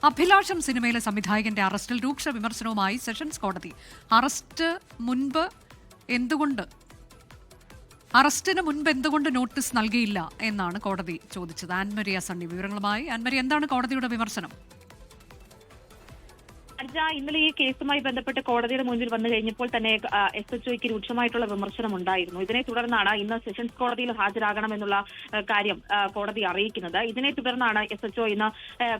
അഭിലാഷം സിനിമയിലെ സംവിധായകന്റെ അറസ്റ്റിൽ രൂക്ഷ വിമർശനവുമായി സെഷൻസ് കോടതി. അറസ്റ്റിന് മുൻപ് എന്തുകൊണ്ട് നോട്ടീസ് നൽകിയില്ല എന്നാണ് കോടതി ചോദിച്ചത്. ആൻമരിയ സണ്ണി വിവരങ്ങളുമായി. ആൻമരി, എന്താണ് കോടതിയുടെ വിമർശനം? ഇന്നലെ ഈ കേസുമായി ബന്ധപ്പെട്ട് കോടതിയുടെ മുന്നിൽ വന്നു കഴിഞ്ഞപ്പോൾ തന്നെ SHOയ്ക്ക് രൂക്ഷമായിട്ടുള്ള വിമർശനം ഉണ്ടായിരുന്നു. ഇതിനെ തുടർന്നാണ് ഇന്ന് സെഷൻസ് കോടതിയിൽ ഹാജരാകണമെന്നുള്ള കാര്യം കോടതി അറിയിക്കുന്നത്. ഇതിനെ തുടർന്നാണ് SHO ഇന്ന്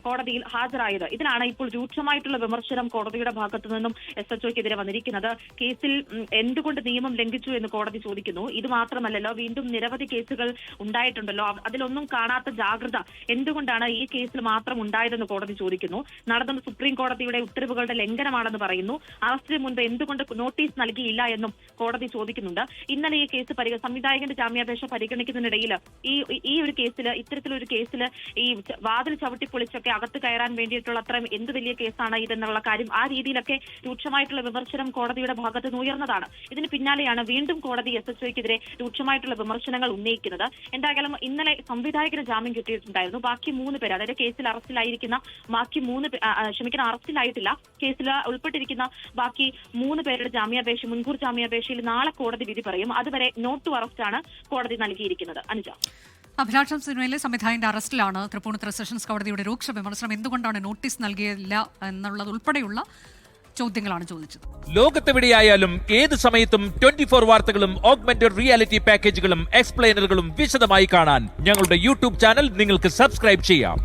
കോടതിയിൽ ഹാജരായത്. ഇതിനാണ് ഇപ്പോൾ രൂക്ഷമായിട്ടുള്ള വിമർശനം കോടതിയുടെ ഭാഗത്തു നിന്നും SHOയ്ക്കെതിരെ വന്നിരിക്കുന്നത്. കേസിൽ എന്തുകൊണ്ട് നിയമം ലംഘിച്ചു എന്ന് കോടതി ചോദിക്കുന്നു. ഇത് മാത്രമല്ലല്ലോ, വീണ്ടും നിരവധി കേസുകൾ ഉണ്ടായിട്ടുണ്ടല്ലോ, അതിലൊന്നും കാണാത്ത ജാഗ്രത എന്തുകൊണ്ടാണ് ഈ കേസിൽ മാത്രം ഉണ്ടായതെന്ന് കോടതി ചോദിക്കുന്നു. നടന്നത് സുപ്രീം കോടതിയുടെ ഉത്തരവുകളുടെ ലംഘനമാണെന്ന് പറയുന്നു. അറസ്റ്റിന് മുൻപ് എന്തുകൊണ്ട് നോട്ടീസ് നൽകിയില്ല എന്നും കോടതി ചോദിക്കുന്നുണ്ട്. ഇന്നലെ ഈ കേസ് സംവിധായകന്റെ ജാമ്യാപേക്ഷ പരിഗണിക്കുന്നതിനിടയിൽ ഈ ഒരു കേസിൽ, ഇത്തരത്തിലൊരു കേസിൽ ഈ വാതിൽ ചവിട്ടിപ്പൊളിച്ചൊക്കെ അകത്ത് കയറാൻ വേണ്ടിയിട്ടുള്ള അത്രയും എന്ത് വലിയ കേസാണ് ഇതെന്നുള്ള കാര്യം, ആ രീതിയിലൊക്കെ രൂക്ഷമായിട്ടുള്ള വിമർശനം കോടതിയുടെ ഭാഗത്ത് നിന്ന് ഉയർന്നതാണ്. ഇതിന് പിന്നാലെയാണ് വീണ്ടും കോടതി SHOയ്ക്കെതിരെ രൂക്ഷമായിട്ടുള്ള വിമർശനങ്ങൾ ഉന്നയിക്കുന്നത്. എന്തായാലും ഇന്നലെ സംവിധായകന് ജാമ്യം കിട്ടിയിട്ടുണ്ടായിരുന്നു. ബാക്കി 3 പേര്, അതായത് കേസിൽ അറസ്റ്റിലായിരിക്കുന്ന അറസ്റ്റിലായിട്ടില്ല, കേസിൽ ഉൾപ്പെട്ടിരിക്കുന്ന ബാക്കി 3 പേരുടെ ജാമ്യാപേക്ഷ, മുൻകൂർ ജാമ്യാപേക്ഷയിൽ നാളെ കോടതി വിധി പറയും. അതുവരെ നോട്ട് ടു അറസ്റ്റാണ് കോടതി നൽകിയിരിക്കുന്നത്. അനുജ, അഭിലാഷം സിനിമയിലെ സംവിധായകന്റെ അറസ്റ്റിലാണ് തൃപ്പൂണിത്തുറ സെഷൻസ് കോടതിയുടെ രൂക്ഷ വിമർശനം. എന്തുകൊണ്ടാണ് നോട്ടീസ് നൽകിയില്ല എന്നുള്ളത് ഉൾപ്പെടെയുള്ള ചോദ്യങ്ങളാണ് ചോദിച്ചത്. ലോകത്തെവിടെയായാലും ഏത് സമയത്തും 24 വാർത്തകളും ഓഗ്മെന്റഡ് റിയാലിറ്റി പാക്കേജുകളും എക്സ്പ്ലെയിനറുകളും വിശദമായി കാണാൻ ഞങ്ങളുടെ യൂട്യൂബ് ചാനൽ നിങ്ങൾക്ക് സബ്സ്ക്രൈബ് ചെയ്യാം.